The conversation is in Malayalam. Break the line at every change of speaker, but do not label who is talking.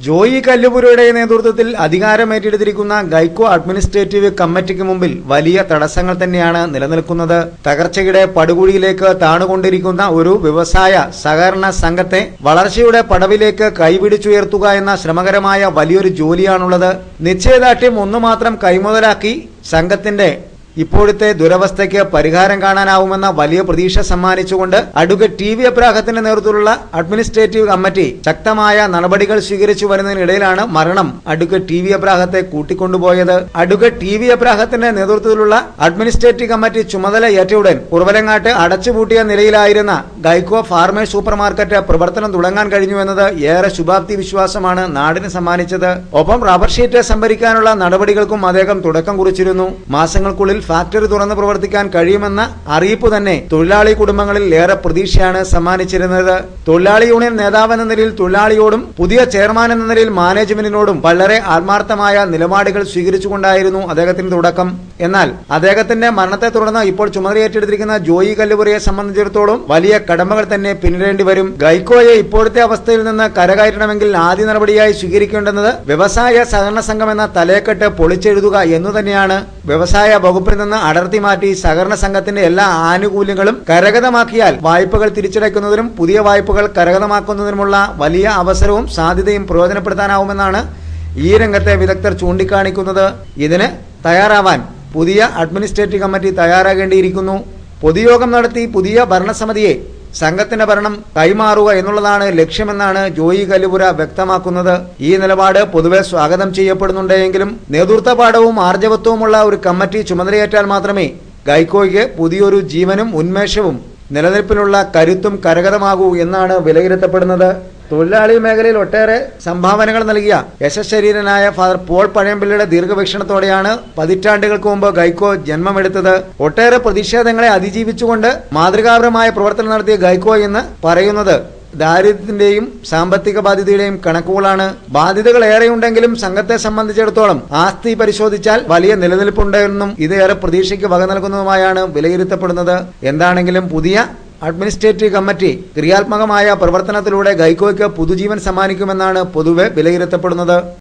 ജോയി കല്ലുപുരയുടെ നേതൃത്വത്തിൽ അധികാരമേറ്റെടുത്തിരിക്കുന്ന ഗൈക്കോ അഡ്മിനിസ്ട്രേറ്റീവ് കമ്മിറ്റിക്ക് മുമ്പിൽ വലിയ തടസ്സങ്ങൾ തന്നെയാണ് നിലനിൽക്കുന്നത്. തകർച്ചയുടെ പടുകുഴിയിലേക്ക് താണുകൊണ്ടിരിക്കുന്ന ഒരു വ്യവസായ സഹകരണ സംഘത്തെ വളർച്ചയുടെ പടവിലേക്ക് കൈപിടിച്ചുയർത്തുക എന്ന ശ്രമകരമായ വലിയൊരു ജോലിയാണുള്ളത്. നിശ്ചയദാർഢ്യം ഒന്നു മാത്രം കൈമുതലാക്കി സംഘത്തിന്റെ ഇപ്പോഴത്തെ ദുരവസ്ഥയ്ക്ക് പരിഹാരം കാണാനാവുമെന്ന വലിയ പ്രതീക്ഷ സമ്മാനിച്ചുകൊണ്ട് അഡ്വക്കേറ്റ് ടി വി എബ്രാഹത്തിന്റെ നേതൃത്വത്തിലുള്ള അഡ്മിനിസ്ട്രേറ്റീവ് കമ്മിറ്റി ശക്തമായ നടപടികൾ സ്വീകരിച്ചു വരുന്നതിനിടയിലാണ് മരണം അഡ്വക്കേറ്റ് ടി വി എബ്രാഹത്തെ കൂട്ടിക്കൊണ്ടുപോയത്. അഡ്വക്കേറ്റ് ടി വി എബ്രാഹത്തിന്റെ നേതൃത്വത്തിലുള്ള അഡ്മിനിസ്ട്രേറ്റീവ് കമ്മിറ്റി ചുമതല ഏറ്റയുടൻ കുറവലങ്ങാട്ട് അടച്ചുപൂട്ടിയ നിലയിലായിരുന്ന ഗൈക്കോ ഫാർമേഴ്സ് സൂപ്പർ മാർക്കറ്റ് പ്രവർത്തനം തുടങ്ങാൻ കഴിഞ്ഞുവെന്നത് ഏറെ ശുഭാപ്തി വിശ്വാസമാണ് നാടിന് സമ്മാനിച്ചത്. ഒപ്പം റബ്ബർ ഷീറ്റ് സംഭരിക്കാനുള്ള നടപടികൾക്കും അദ്ദേഹം തുടക്കം കുറിച്ചിരുന്നു. മാസങ്ങൾക്കുള്ളിൽ ഫാക്ടറി തുറന്ന് പ്രവർത്തിക്കാൻ കഴിയുമെന്ന അറിയിപ്പ് തന്നെ തൊഴിലാളി കുടുംബങ്ങളിൽ ഏറെ പ്രതീക്ഷയാണ് സമ്മാനിച്ചിരുന്നത്. തൊഴിലാളി യൂണിയൻ നേതാവെന്ന നിലയിൽ തൊഴിലാളിയോടും പുതിയ ചെയർമാൻ എന്ന നിലയിൽ മാനേജ്മെന്റിനോടും വളരെ ആത്മാർത്ഥമായ നിലപാടുകൾ സ്വീകരിച്ചുകൊണ്ടായിരുന്നു അദ്ദേഹത്തിന്റെ തുടക്കം. എന്നാൽ അദ്ദേഹത്തിന്റെ മരണത്തെ തുടർന്ന് ഇപ്പോൾ ചുമതലയേറ്റെടുത്തിരിക്കുന്ന ജോയി കല്ലുപുരയെ സംബന്ധിച്ചിടത്തോളം വലിയ കടമകൾ തന്നെ പിന്നിടേണ്ടി വരും. ഗൈക്കോയെ ഇപ്പോഴത്തെ അവസ്ഥയിൽ നിന്ന് കരകയറ്റണമെങ്കിൽ ആദ്യ നടപടിയായി സ്വീകരിക്കേണ്ടുന്നത് വ്യവസായ സഹകരണ സംഘം എന്ന തലയെക്കെട്ട് പൊളിച്ചെഴുതുക എന്നു തന്നെയാണ്. വ്യവസായ വകുപ്പിൽ നിന്ന് അടർത്തി മാറ്റി സഹകരണ സംഘത്തിന്റെ എല്ലാ ആനുകൂല്യങ്ങളും കരഗതമാക്കിയാൽ വായ്പകൾ തിരിച്ചടയ്ക്കുന്നതിനും പുതിയ വായ്പകൾ കരഗതമാക്കുന്നതിനുമുള്ള വലിയ അവസരവും സാധ്യതയും പ്രയോജനപ്പെടുത്താനാവുമെന്നാണ് ഈ രംഗത്തെ വിദഗ്ധർ ചൂണ്ടിക്കാണിക്കുന്നത്. ഇതിന് തയ്യാറാവാൻ പുതിയ അഡ്മിനിസ്ട്രേറ്റീവ് കമ്മിറ്റി തയ്യാറാകേണ്ടിയിരിക്കുന്നു. പൊതുയോഗം നടത്തി പുതിയ ഭരണസമിതിയെ സംഘത്തിന്റെ ഭരണം കൈമാറുക എന്നുള്ളതാണ് ലക്ഷ്യമെന്നാണ് ജോയി കല്ലുപുര വ്യക്തമാക്കുന്നത്. ഈ നിലപാട് പൊതുവെ സ്വാഗതം ചെയ്യപ്പെടുന്നുണ്ടെങ്കിലും നേതൃത്വ പാഠവും ആർജവത്വവുമുള്ള ഒരു കമ്മിറ്റി ചുമതലയേറ്റാൽ മാത്രമേ ഗൈക്കോയ്ക്ക് പുതിയൊരു ജീവനും ഉന്മേഷവും നിലനിൽപ്പിനുള്ള കരുത്തും കരഗതമാകൂ എന്നാണ് വിലയിരുത്തപ്പെടുന്നത്. തൊഴിലാളി മേഖലയിൽ ഒട്ടേറെ സംഭാവനകൾ നൽകിയ യശശരീരനായ ഫാദർ പോൾ പഴയമ്പള്ളിയുടെ ദീർഘവീക്ഷണത്തോടെയാണ് പതിറ്റാണ്ടുകൾക്ക് മുമ്പ് ഗൈക്കോ ജന്മമെടുത്തത്. ഒട്ടേറെ പ്രതിഷേധങ്ങളെ അതിജീവിച്ചുകൊണ്ട് മാതൃകാപരമായ പ്രവർത്തനം നടത്തിയ ഗൈക്കോ എന്ന് പറയുന്നത് ദാരിദ്ര്യത്തിന്റെയും സാമ്പത്തിക ബാധ്യതയുടെയും കണക്കുകളാണ്. ബാധ്യതകൾ ഏറെയുണ്ടെങ്കിലും സംഘത്തെ സംബന്ധിച്ചിടത്തോളം ആസ്തി പരിശോധിച്ചാൽ വലിയ നിലനിൽപ്പുണ്ടെന്നും ഇത് ഏറെ പ്രതീക്ഷയ്ക്ക് വക നൽകുന്നതുമായാണ് വിലയിരുത്തപ്പെടുന്നത്. എന്താണെങ്കിലും പുതിയ അഡ്മിനിസ്ട്രേറ്റീവ് കമ്മിറ്റി ക്രിയാത്മകമായ പ്രവർത്തനത്തിലൂടെ ഗൈക്കോയ്ക്ക് പുതുജീവൻ സമ്മാനിക്കുമെന്നാണ് പൊതുവെ വിലയിരുത്തപ്പെടുന്നത്.